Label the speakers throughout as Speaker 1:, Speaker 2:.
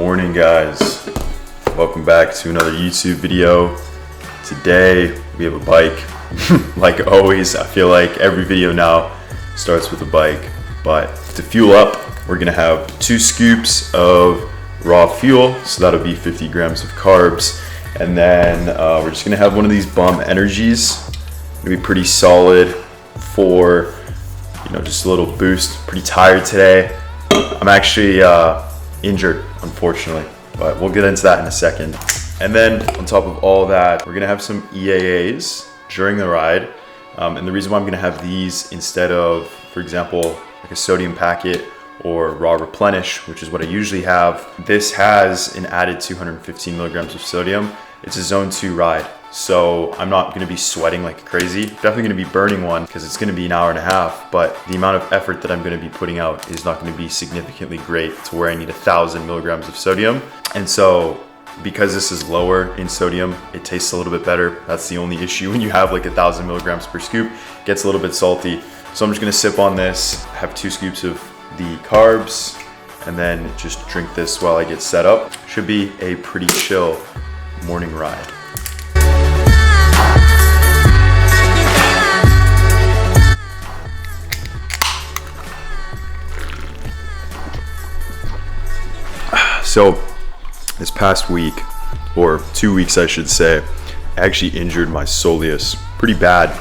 Speaker 1: morning, guys. Welcome back to another YouTube video. Today we have a bike. Like always, I feel like every video now starts with a bike. But to fuel up, we're gonna have 2 scoops of raw fuel, so that'll be 50 grams of carbs. And then we're just gonna have one of these Bum Energies. It'll be pretty solid for, just a little boost. Pretty tired today. I'm actually injured, unfortunately, but we'll get into that in a second. And then on top of all that, we're gonna have some EAAs during the ride. And the reason why I'm gonna have these instead of, for example, like a sodium packet or raw replenish, which is what I usually have, this has an added 215 milligrams of sodium. It's a zone 2 ride, so I'm not gonna be sweating like crazy. Definitely gonna be burning one because it's gonna be an hour and a half, but the amount of effort that I'm gonna be putting out is not gonna be significantly great to where I need 1,000 milligrams of sodium. And so because this is lower in sodium, it tastes a little bit better. That's the only issue when you have like 1,000 milligrams per scoop. It gets a little bit salty. So I'm just gonna sip on this, have 2 scoops of the carbs, and then just drink this while I get set up. Should be a pretty chill morning ride. So this past week, or 2 weeks I should say, I actually injured my soleus pretty bad.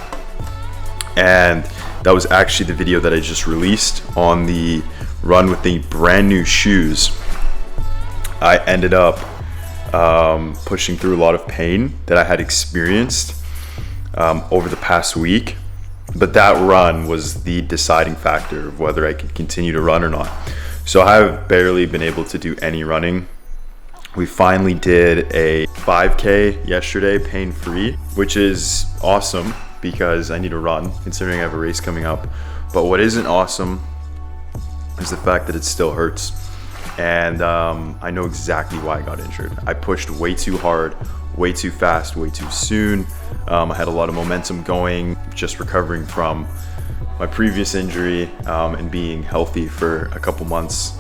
Speaker 1: And that was actually the video that I just released on the run with the brand new shoes. I ended up pushing through a lot of pain that I had experienced over the past week. But that run was the deciding factor of whether I could continue to run or not. So I have barely been able to do any running. We finally did a 5K yesterday, pain-free, which is awesome because I need to run considering I have a race coming up. But what isn't awesome is the fact that it still hurts. And I know exactly why I got injured. I pushed way too hard, way too fast, way too soon. I had a lot of momentum going, just recovering from my previous injury and being healthy for a couple months.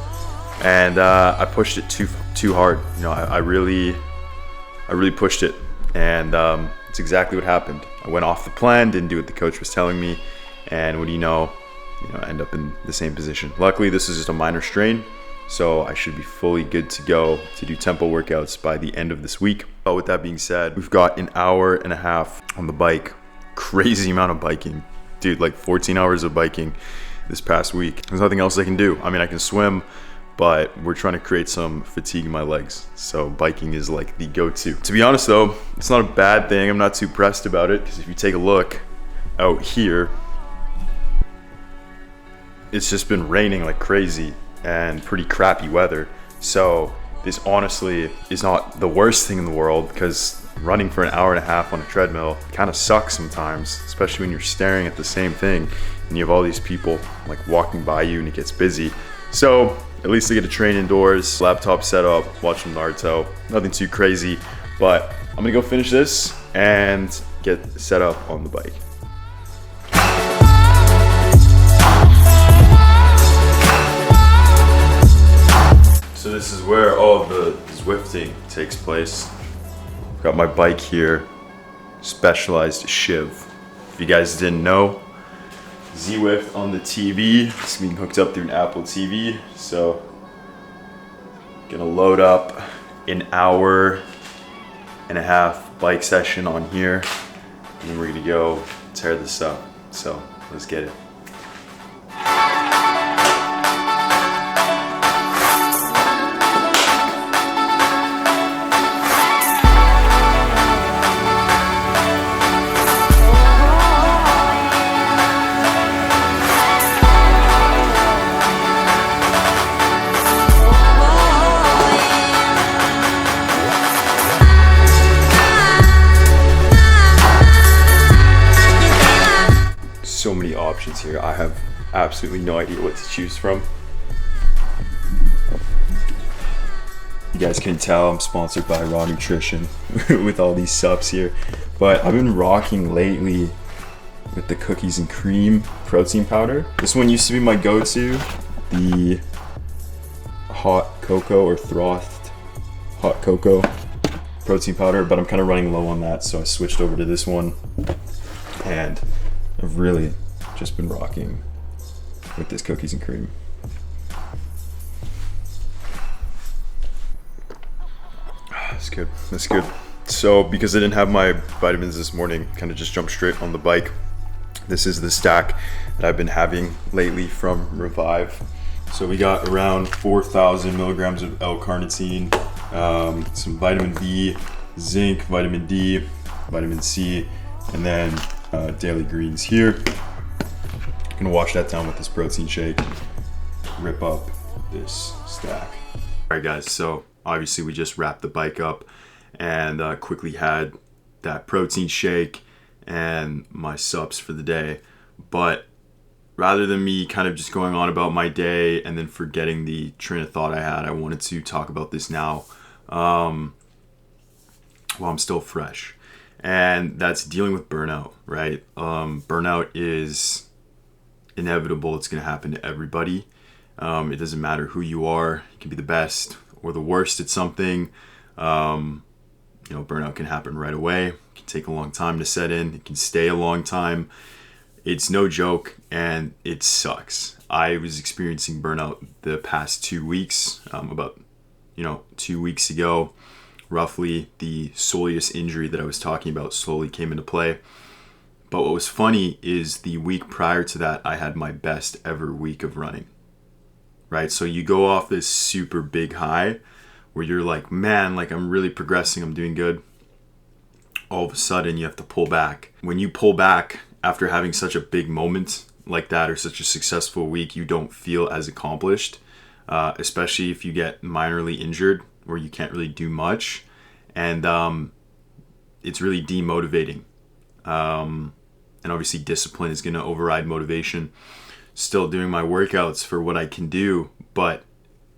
Speaker 1: And I pushed it too hard. I really pushed it, and it's exactly what happened. I went off the plan, didn't do what the coach was telling me, and what do you know, I end up in the same position. Luckily, this is just a minor strain, so I should be fully good to go to do tempo workouts by the end of this week. But with that being said, we've got an hour and a half on the bike. Crazy amount of biking. Dude, like 14 hours of biking this past week. There's nothing else I can do. I mean, I can swim, but we're trying to create some fatigue in my legs. So biking is like the go-to. To be honest though, it's not a bad thing. I'm not too pressed about it because if you take a look out here, it's just been raining like crazy and pretty crappy weather. So this honestly is not the worst thing in the world because running for an hour and a half on a treadmill kind of sucks sometimes, especially when you're staring at the same thing and you have all these people like walking by you and it gets busy. So at least I get to train indoors, laptop set up, watch some Naruto. Nothing too crazy, but I'm gonna go finish this and get set up on the bike. So this is where all of the Zwifting takes place. Got my bike here, Specialized Shiv. If you guys didn't know, Zwift on the TV. It's being hooked up through an Apple TV. So, gonna load up an hour and a half bike session on here. And then we're gonna go tear this up. So, let's get it. So many options here. I have absolutely no idea what to choose from. You guys can tell I'm sponsored by Raw Nutrition with all these subs here, but I've been rocking lately with the cookies and cream protein powder. This one used to be my go-to, the hot cocoa or frothed hot cocoa protein powder, but I'm kind of running low on that, so I switched over to this one, and I've really just been rocking with this cookies and cream. That's good. That's good. So because I didn't have my vitamins this morning, kind of just jumped straight on the bike. This is the stack that I've been having lately from Revive. So we got around 4,000 milligrams of L-carnitine, some vitamin B, zinc, vitamin D, vitamin C, and then daily greens here. I'm gonna wash that down with this protein shake, rip up this stack. All right guys, so obviously we just wrapped the bike up and quickly had that protein shake and my subs for the day. But rather than me kind of just going on about my day and then forgetting the train of thought I had, I wanted to talk about this now while I'm still fresh. And that's dealing with burnout, right? Burnout is inevitable. It's going to happen to everybody. It doesn't matter who you are. You can be the best or the worst at something. Burnout can happen right away. It can take a long time to set in. It can stay a long time. It's no joke, and it sucks. I was experiencing burnout the past 2 weeks. About 2 weeks ago, roughly, the soleus injury that I was talking about slowly came into play. But what was funny is the week prior to that, I had my best ever week of running. Right? So you go off this super big high where you're like, man, like I'm really progressing, I'm doing good. All of a sudden you have to pull back. When you pull back after having such a big moment like that or such a successful week, you don't feel as accomplished, especially if you get minorly injured where you can't really do much. And it's really demotivating. And obviously discipline is going to override motivation. Still doing my workouts for what I can do, but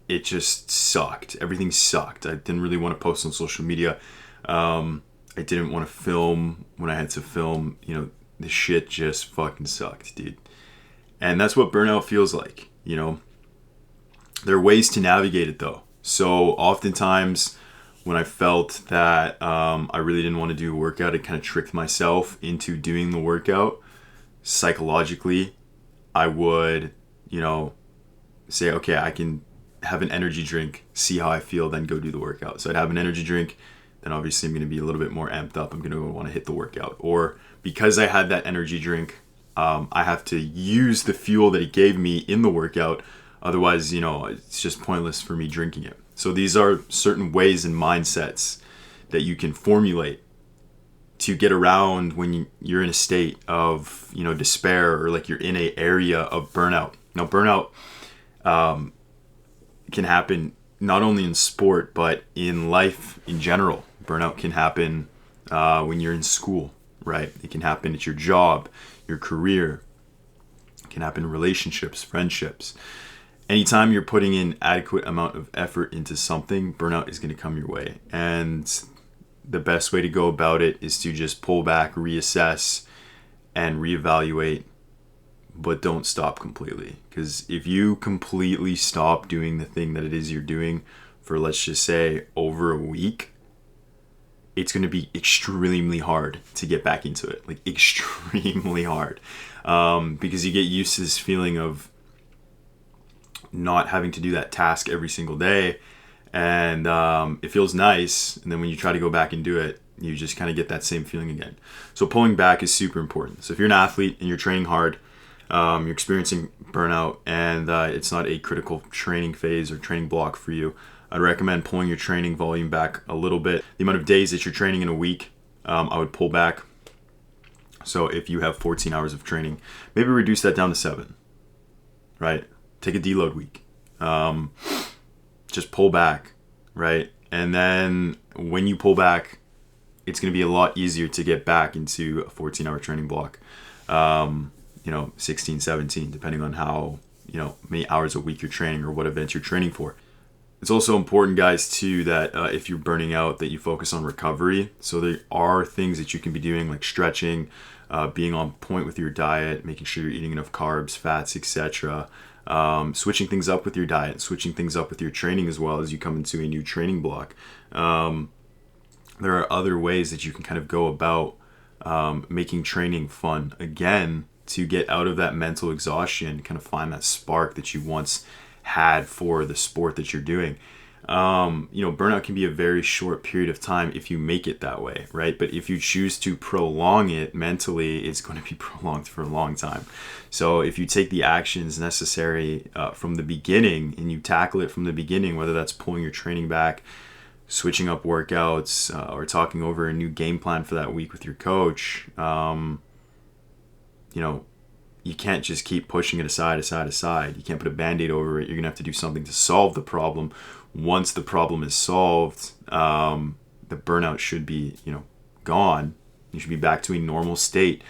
Speaker 1: it just sucked. Everything sucked. I didn't really want to post on social media. I didn't want to film when I had to film. The shit just fucking sucked, dude. And that's what burnout feels like, There are ways to navigate it though. So oftentimes when I felt that I really didn't want to do a workout, I kind of tricked myself into doing the workout. Psychologically, I would, say, okay, I can have an energy drink, see how I feel, then go do the workout. So I'd have an energy drink, then obviously I'm going to be a little bit more amped up. I'm going to want to hit the workout. Or because I had that energy drink, I have to use the fuel that it gave me in the workout. Otherwise, it's just pointless for me drinking it. So these are certain ways and mindsets that you can formulate to get around when you're in a state of, despair, or like you're in an area of burnout. Now, burnout can happen not only in sport, but in life in general. Burnout can happen when you're in school, right? It can happen at your job, your career. It can happen in relationships, friendships. Anytime you're putting in adequate amount of effort into something, burnout is going to come your way. And the best way to go about it is to just pull back, reassess, and reevaluate, but don't stop completely. Because if you completely stop doing the thing that it is you're doing for, let's just say, over a week, it's going to be extremely hard to get back into it. Like, extremely hard. Because you get used to this feeling of not having to do that task every single day. And it feels nice. And then when you try to go back and do it, you just kind of get that same feeling again. So pulling back is super important. So if you're an athlete and you're training hard, you're experiencing burnout, and it's not a critical training phase or training block for you, I'd recommend pulling your training volume back a little bit. The amount of days that you're training in a week, I would pull back. So if you have 14 hours of training, maybe reduce that down to 7, right? Take a deload week. Just pull back, right? And then when you pull back, it's going to be a lot easier to get back into a 14-hour training block. 16, 17, depending on how, many hours a week you're training or what events you're training for. It's also important, guys, too, that if you're burning out, that you focus on recovery. So there are things that you can be doing, like stretching, being on point with your diet, making sure you're eating enough carbs, fats, etc. switching things up with your diet, switching things up with your training as well as you come into a new training block. There are other ways that you can kind of go about making training fun again, to get out of that mental exhaustion, kind of find that spark that you once had for the sport that you're doing. Burnout can be a very short period of time if you make it that way, right? But if you choose to prolong it mentally, it's going to be prolonged for a long time. So if you take the actions necessary from the beginning, and you tackle it from the beginning, whether that's pulling your training back, switching up workouts, or talking over a new game plan for that week with your coach, you can't just keep pushing it aside. You can't put a Band-Aid over it. You're going to have to do something to solve the problem. Once the problem is solved, the burnout should be, gone. You should be back to a normal state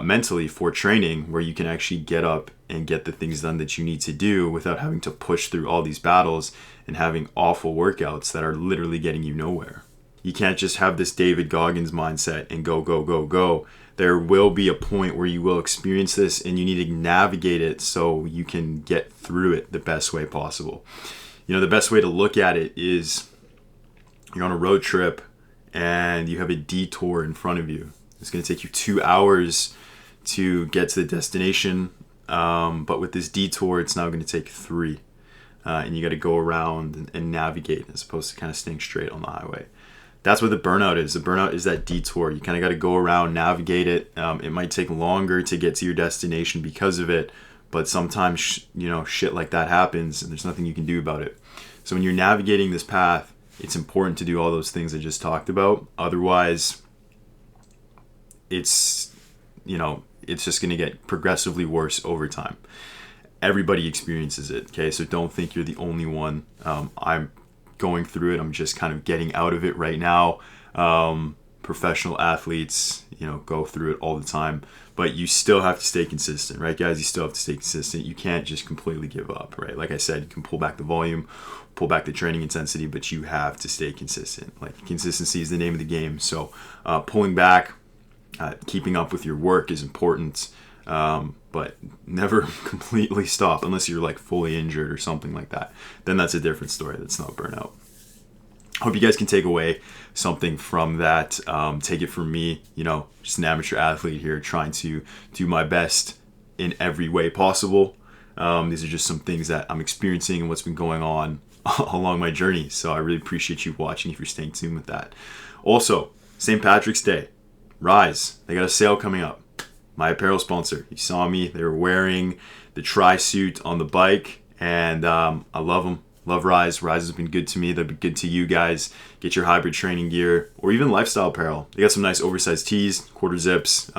Speaker 1: mentally for training, where you can actually get up and get the things done that you need to do without having to push through all these battles and having awful workouts that are literally getting you nowhere. You can't just have this David Goggins mindset and go, go, go, go. There will be a point where you will experience this, and you need to navigate it so you can get through it the best way possible. The best way to look at it is you're on a road trip and you have a detour in front of you. It's going to take you 2 hours to get to the destination, but with this detour, it's now going to take 3. And you got to go around and navigate as opposed to kind of staying straight on the highway. That's what the burnout is. The burnout is that detour. You kind of got to go around, navigate it. It might take longer to get to your destination because of it, but sometimes, shit like that happens and there's nothing you can do about it. So when you're navigating this path, it's important to do all those things I just talked about. Otherwise, it's just going to get progressively worse over time. Everybody experiences it, okay? So don't think you're the only one. I'm going through it. I'm just kind of getting out of it right now. Professional athletes, go through it all the time, but you still have to stay consistent, right, guys? You still have to stay consistent. You can't just completely give up, right? Like I said, you can pull back the volume, pull back the training intensity, but you have to stay consistent. Like, consistency is the name of the game. So pulling back, keeping up with your work is important, but never completely stop unless you're like fully injured or something like that. Then that's a different story. That's not burnout. Hope you guys can take away something from that. Take it from me, just an amateur athlete here trying to do my best in every way possible. These are just some things that I'm experiencing and what's been going on along my journey. So I really appreciate you watching if you're staying tuned with that. Also, St. Patrick's Day, Rise. They got a sale coming up. My apparel sponsor. You saw me. They were wearing the tri-suit on the bike, and I love them. Love Rise. Rise has been good to me. They've been good to you guys. Get your hybrid training gear or even lifestyle apparel. They got some nice oversized tees, quarter zips.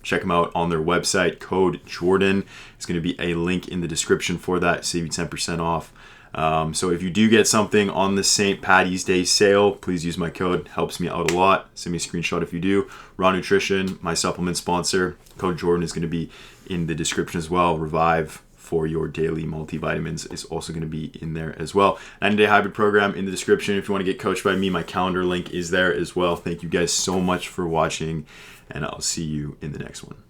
Speaker 1: Check them out on their website. Code Jordan. There's going to be a link in the description for that. Save you 10% off. So if you do get something on the St. Patty's Day sale, please use my code. Helps me out a lot. Send me a screenshot if you do. Raw Nutrition, my supplement sponsor. Code Jordan is going to be in the description as well. Revive for your daily multivitamins is also going to be in there as well. 90-day hybrid program in the description. If you want to get coached by me, my calendar link is there as well. Thank you guys so much for watching, and I'll see you in the next one.